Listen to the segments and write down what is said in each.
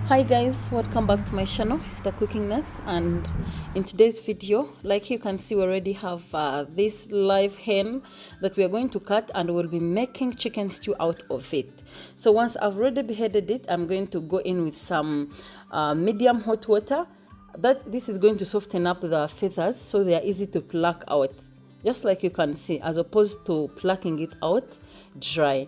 Hi guys, welcome back to my channel. It's the Cooking Nurse, and in today's video, like you can see, we already have this live hen that we are going to cut, and we'll be making chicken stew out of it. So once I've already beheaded it, I'm going to go in with some medium hot water. This is going to soften up the feathers so they are easy to pluck out, just like you can see, as opposed to plucking it out dry.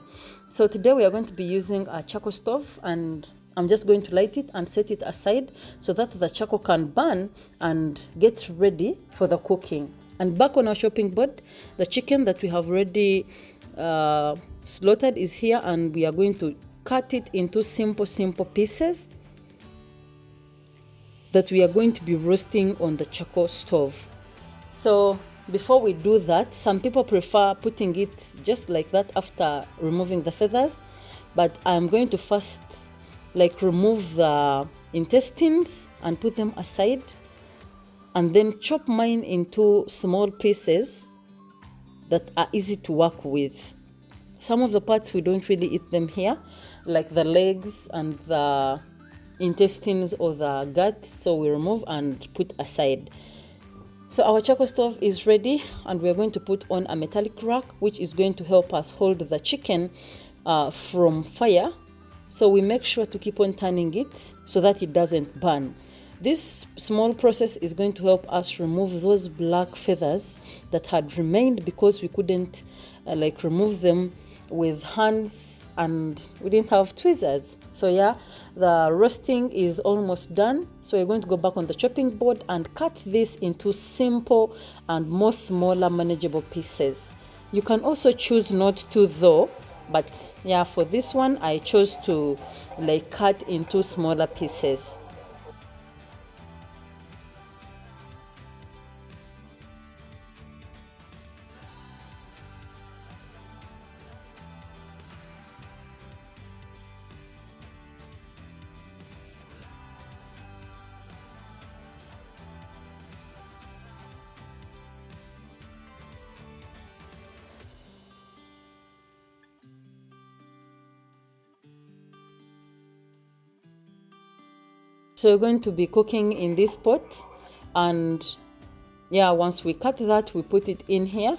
So today we are going to be using a charcoal stove, and I'm just going to light it and set it aside so that the charcoal can burn and get ready for the cooking. And back on our chopping board, the chicken that we have already slaughtered is here, and we are going to cut it into simple pieces that we are going to be roasting on the charcoal stove. So before we do that, some people prefer putting it just like that after removing the feathers, but I'm going to first remove the intestines and put them aside, and then chop mine into small pieces that are easy to work with. Some of the parts we don't really eat them here, like the legs and the intestines or the gut, so we remove and put aside. So our charcoal stove is ready, and we're going to put on a metallic rack, which is going to help us hold the chicken from fire. So we make sure to keep on turning it so that it doesn't burn. This small process is going to help us remove those black feathers that had remained because we couldn't remove them with hands, and we didn't have tweezers. So yeah, the roasting is almost done. So we're going to go back on the chopping board and cut this into simple and more smaller manageable pieces. You can also choose not to though, but yeah, for this one I chose to cut into smaller pieces. So we're going to be cooking in this pot, and yeah, once we cut that, we put it in here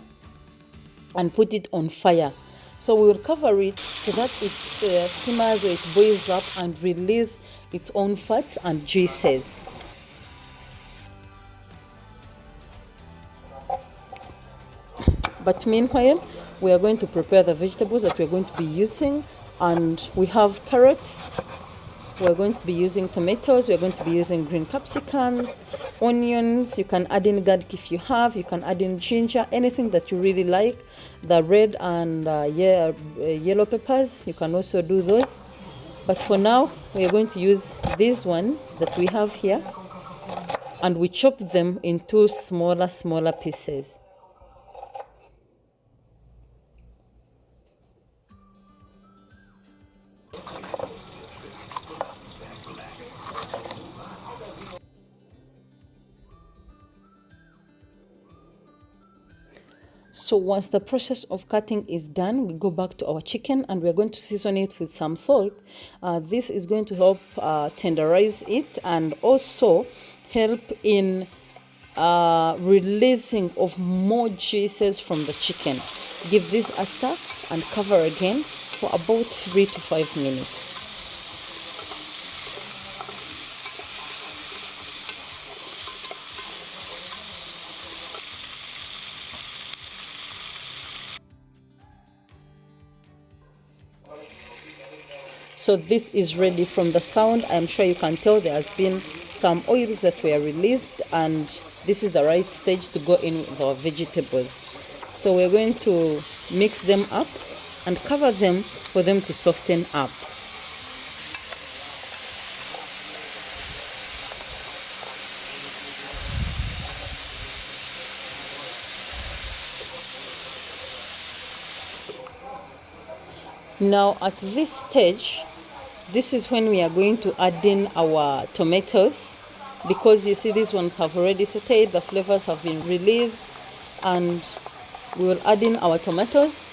and put it on fire. So we will cover it so that it simmers or it boils up and release its own fats and juices. But meanwhile, we are going to prepare the vegetables that we're going to be using, and we have carrots. We're going to be using tomatoes, we're going to be using green capsicums, onions. You can add in garlic if you have, you can add in ginger, anything that you really like. The red and yellow peppers, you can also do those. But for now, we're going to use these ones that we have here, and we chop them into smaller pieces. So once the process of cutting is done, we go back to our chicken, and we're going to season it with some salt. This is going to help tenderize it, and also help in releasing of more juices from the chicken. Give this a stir and cover again for about 3 to 5 minutes. So this is ready. From the sound, I'm sure you can tell there has been some oils that were released, and this is the right stage to go in with our vegetables. So we're going to mix them up and cover them for them to soften up. Now at this stage, this is when we are going to add in our tomatoes, because you see these ones have already sauteed, the flavors have been released, and we will add in our tomatoes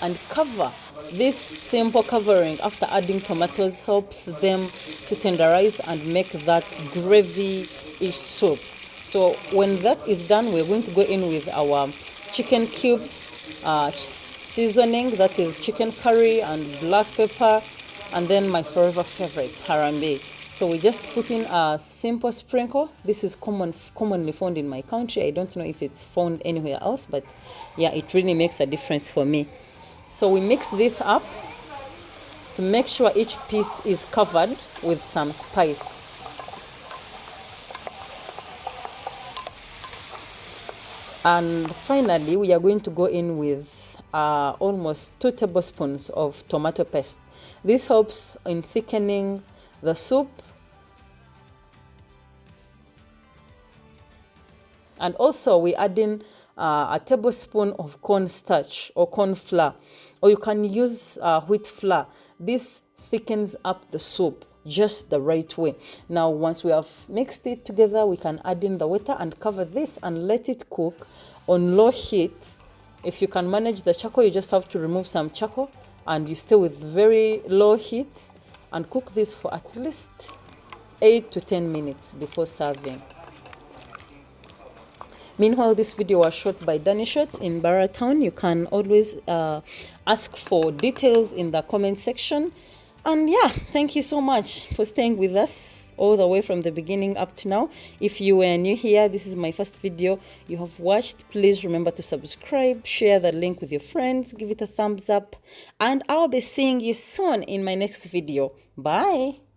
and cover this simple covering after adding tomatoes helps them to tenderize and make that gravy-ish soup. So when that is done, we're going to go in with our chicken cubes, seasoning, that is chicken curry and black pepper, and then my forever favorite, harambe. So we just put in a simple sprinkle. This is commonly found in my country. I don't know if it's found anywhere else, but yeah, it really makes a difference for me. So we mix this up to make sure each piece is covered with some spice. And finally, we are going to go in with almost 2 tablespoons of tomato paste. This helps in thickening the soup. And also we add in a tablespoon of cornstarch or corn flour, or you can use wheat flour. This thickens up the soup just the right way. Now, once we have mixed it together, we can add in the water and cover this and let it cook on low heat. If you can manage the charcoal, you just have to remove some charcoal and you stay with very low heat and cook this for at least 8 to 10 minutes before serving. Meanwhile, this video was shot by Danny Shots in Baratown. You can always ask for details in the comment section. And yeah, thank you so much for staying with us all the way from the beginning up to now. If you were new here, this is my first video you have watched. Please remember to subscribe, share the link with your friends, give it a thumbs up, and I'll be seeing you soon in my next video. Bye.